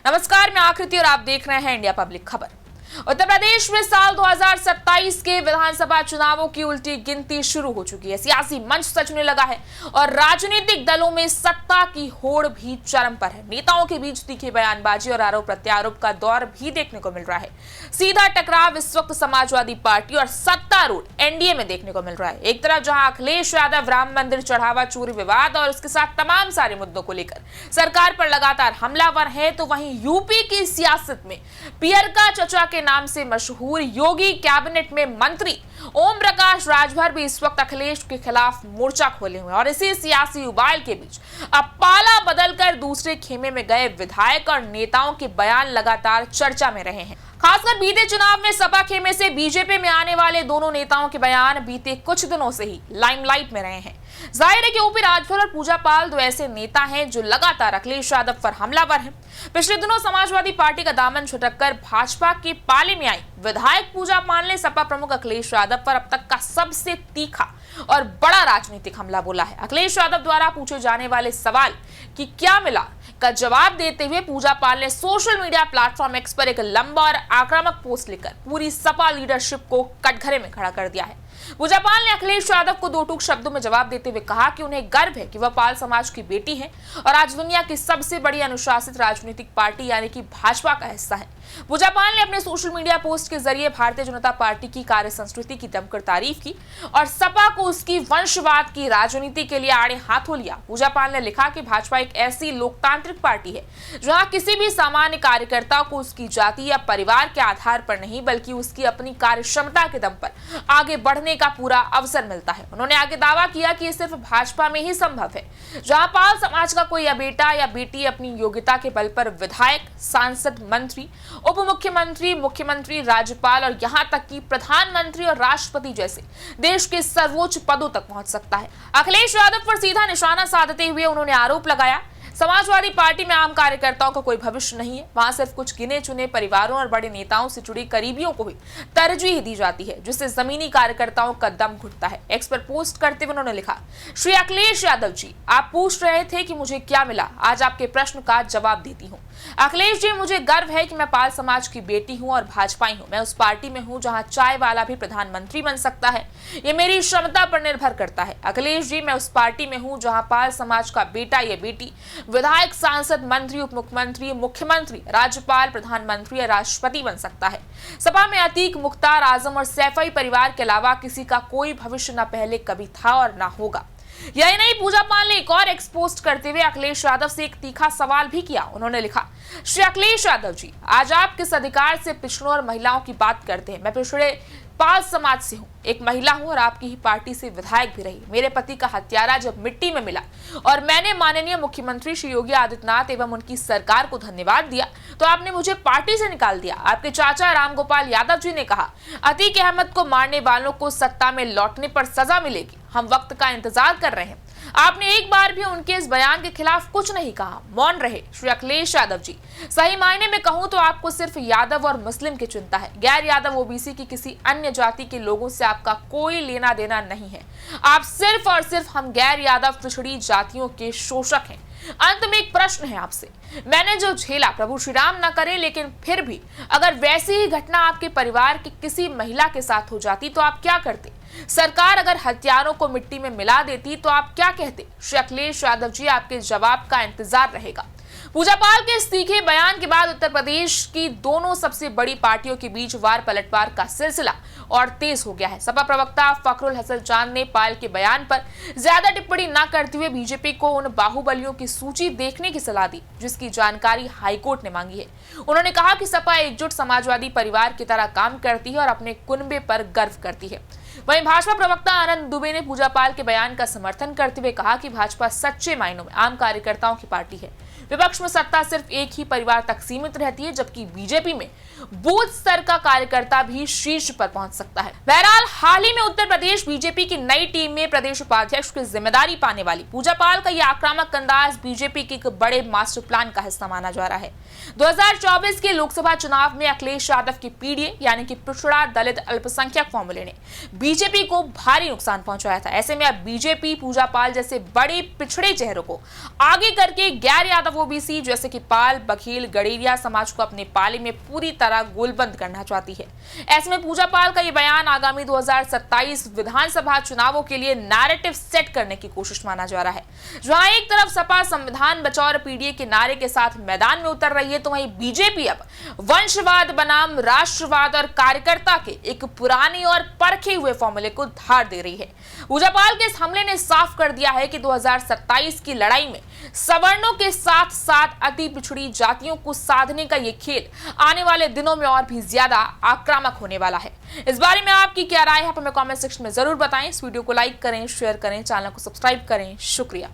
नमस्कार, मैं आकृति और आप देख रहे हैं इंडिया पब्लिक खबर। उत्तर प्रदेश में साल 2027 के विधानसभा चुनावों की उल्टी गिनती शुरू हो चुकी है। सियासी मंच सजने लगा है और राजनीतिक दलों में सत्ता की होड़ भी चरम पर है। नेताओं के बीच तीखी बयानबाजी और आरोप प्रत्यारोप का दौर भी देखने को मिल रहा है। सीधा टकराव इस वक्त समाजवादी पार्टी और सत्तारूढ़ एनडीए में देखने को मिल रहा है। एक तरफ जहां अखिलेश यादव राम मंदिर चढ़ावा चोरी विवाद और उसके साथ तमाम सारे मुद्दों को लेकर सरकार पर लगातार हमलावर है, तो वहीं यूपी की सियासत में पियर का चचा के नाम से मशहूर योगी कैबिनेट में मंत्री ओम प्रकाश राजभर भी इस वक्त अखिलेश के खिलाफ मोर्चा खोले हुए हैं। और इसी सियासी उबाल के बीच अब पाला बदलकर दूसरे खेमे में गए विधायक और नेताओं के बयान लगातार चर्चा में रहे हैं। खासकर बीते चुनाव में सपा खेमे से बीजेपी में आने वाले दोनों नेताओं के बयान बीते कुछ दिनों से ही लाइमलाइट में रहे हैं। जाहिर है कि ओपी राजभर और पूजा पाल दो ऐसे नेता हैं जो लगातार अखिलेश यादव पर हमलावर हैं। पिछले दिनों समाजवादी पार्टी का दामन छुटककर भाजपा के पाले में आई विधायक पूजा पाल ने सपा प्रमुख अखिलेश यादव पर अब तक का सबसे तीखा और बड़ा राजनीतिक हमला बोला है। अखिलेश यादव द्वारा पूछे जाने वाले सवाल कि क्या मिला का जवाब देते हुए पूजा पाल ने सोशल मीडिया प्लेटफॉर्म एक्स पर एक लंबा और आक्रामक पोस्ट लिखकर पूरी सपा लीडरशिप को कटघरे में खड़ा कर दिया है। पूजा पाल ने अखिलेश यादव को दो टूक शब्दों में जवाब देते हुए कहा कि उन्हें गर्व है कि वह पाल समाज की बेटी है और आज दुनिया की सबसे बड़ी अनुशासित राजनीतिक पार्टी यानी कि भाजपा का हिस्सा है। पूजा पाल ने अपने सोशल मीडिया पोस्ट के जरिए भारतीय जनता पार्टी की कार्य संस्कृति की दमकर तारीफ की और सपा को उसकी वंशवाद की राजनीति के लिए आड़े हाथों लिया। पूजा पाल ने लिखा कि भाजपा एक ऐसी लोकतांत्रिक पार्टी है जहां किसी भी सामान्य कार्यकर्ता को उसकी जाति या परिवार के आधार पर नहीं बल्कि उसकी अपनी कार्य क्षमता के दम पर आगे बढ़ने का पूरा अवसर मिलता है। उन्होंने आगे दावा किया कि ये सिर्फ भाजपा में ही संभव है जहां पाल समाज का कोई बेटा या बेटी अपनी योग्यता के बल पर विधायक, सांसद, मंत्री, उप मुख्यमंत्री, मुख्यमंत्री, राज्यपाल और यहां तक कि प्रधानमंत्री और राष्ट्रपति जैसे देश के सर्वोच्च पदों तक पहुंच सकता है। अखिलेश यादव पर सीधा निशाना साधते हुए उन्होंने आरोप लगाया समाजवादी पार्टी में आम कार्यकर्ताओं का कोई भविष्य नहीं है, वहां सिर्फ कुछ गिने चुने परिवारों और बड़े नेताओं से जुड़ी करीबियों को ही तरजीह दी जाती है जिससे जमीनी कार्यकर्ताओं का दम घुटता है। एक्स पर पोस्ट करते हुए उन्होंने लिखा, श्री अखिलेश यादव जी, आप पूछ रहे थे कि मुझे क्या मिला, आज आपके प्रश्न का जवाब देती हूँ। अखिलेश जी, मुझे गर्व है कि मैं पाल समाज की बेटी हूँ और भाजपाई हूँ। मैं उस पार्टी में हूँ जहाँ चाय वाला भी प्रधानमंत्री बन सकता है, ये मेरी क्षमता पर निर्भर करता है। अखिलेश जी, मैं उस पार्टी में हूँ जहाँ पाल समाज का बेटा या बेटी विधायक, सांसद, मंत्री, उप मुख्यमंत्री, मुख्यमंत्री, राज्यपाल, प्रधानमंत्री या राष्ट्रपति बन सकता है। सपा में अतीक, मुख्तार आजम और सैफई परिवार के अलावा किसी का कोई भविष्य न पहले कभी था और न होगा। यही नहीं, पूजा पाल ने एक और एक्सपोस्ट करते हुए अखिलेश यादव से एक तीखा सवाल भी किया। उन्होंने लिखा, श्री अखिलेश यादव जी, आज आप किस अधिकार से पिछड़ों और महिलाओं की बात करते हैं? मैं पिछड़े पाल समाज से हूँ, एक महिला हूँ और आपकी ही पार्टी से विधायक भी रही। मेरे पति का हत्यारा जब मिट्टी में मिला और मैंने माननीय मुख्यमंत्री श्री योगी आदित्यनाथ एवं उनकी सरकार को धन्यवाद दिया तो आपने मुझे पार्टी से निकाल दिया। आपके चाचा रामगोपाल यादव जी ने कहा, अतीक अहमद को मारने वालों को सत्ता में लौटने पर सजा मिलेगी, हम वक्त का इंतजार कर रहे हैं। आपने एक बार भी उनके इस बयान के खिलाफ कुछ नहीं कहा, मौन रहे। श्री अखिलेश यादव जी, सही मायने में कहूं तो आपको सिर्फ यादव और मुस्लिम की चिंता है, गैर यादव ओबीसी की किसी अन्य जाति के लोगों से आपका कोई लेना देना नहीं है। आप सिर्फ और सिर्फ हम गैर यादव पिछड़ी जातियों के शोषक हैं। अंत में एक प्रश्न है आपसे, मैंने जो झेला प्रभु श्री राम न करे, लेकिन फिर भी अगर वैसी ही घटना आपके परिवार की किसी महिला के साथ हो जाती तो आप क्या करते? सरकार अगर हथियारों को मिट्टी में मिला देती तो आप क्या कहते? श्री अखिलेश यादव जी, आपके जवाब का इंतजार रहेगा। पूजा पाल के इस तीखे बयान के बाद उत्तर प्रदेश की दोनों सबसे बड़ी पार्टियों के बीच वार पलटवार का सिलसिला और तेज हो गया है। सपा प्रवक्ता फखरुल हसन चांद ने पाल के बयान पर ज्यादा टिप्पणी न करते हुए बीजेपी को उन बाहुबलियों की सूची देखने की सलाह दी जिसकी जानकारी हाईकोर्ट ने मांगी है। उन्होंने कहा कि सपा एकजुट समाजवादी परिवार की तरह काम करती है और अपने कुनबे पर गर्व करती है। वहीं भाजपा प्रवक्ता आनंद दुबे ने पूजा पाल के बयान का समर्थन करते हुए कहा कि भाजपा सच्चे मायनों में आम कार्यकर्ताओं की पार्टी है। विपक्ष में सत्ता सिर्फ एक ही परिवार तक सीमित रहती है, जबकि बीजेपी में बूथ स्तर का कार्यकर्ता भी शीर्ष पर पहुंच सकता है। बहरहाल, हाल ही में उत्तर प्रदेश बीजेपी की नई टीम में प्रदेश उपाध्यक्ष की जिम्मेदारी पाने वाली पूजा पाल का यह आक्रामक अंदाज बीजेपी के एक बड़े मास्टर प्लान का हिस्सा माना जा रहा है। 2024 के लोकसभा चुनाव में अखिलेश यादव के पीडीए यानी कि पिछड़ा दलित अल्पसंख्यक फॉर्मूले ने बीजेपी को भारी नुकसान पहुंचाया था। ऐसे में अब बीजेपी पूजा पाल जैसे बड़े पिछड़े चेहरों को आगे करके गैर यादव ओबीसी जैसे कि पाल, बघेल, गडेरिया समाज को अपने पाले में पूरी तरह गोलबंद करना चाहती है। ऐसे में पूजा पाल का ये बयान आगामी 2027 विधानसभा चुनावों के लिए नैरेटिव सेट करने की कोशिश माना जा रहा है। जहां एक तरफ सपा संविधान बचाओ और पीडीए के नारे के साथ मैदान में उतर रही है, तो वहीं बीजेपी अब वंशवाद बनाम राष्ट्रवाद और कार्यकर्ता के एक पुराने और परखे हुए फॉर्मूले को धार दे रही है। पूजा पाल के इस हमले ने साफ कर दिया है कि 2027 की लड़ाई में सवर्णों के साथ साथ अति पिछड़ी जातियों को साधने का यह खेल आने वाले दिनों में और भी ज्यादा आक्रामक होने वाला है। इस बारे में आपकी क्या राय है, हमें कमेंट सेक्शन में जरूर बताएं। इस वीडियो को लाइक करें, शेयर करें, चैनल को सब्सक्राइब करें। शुक्रिया।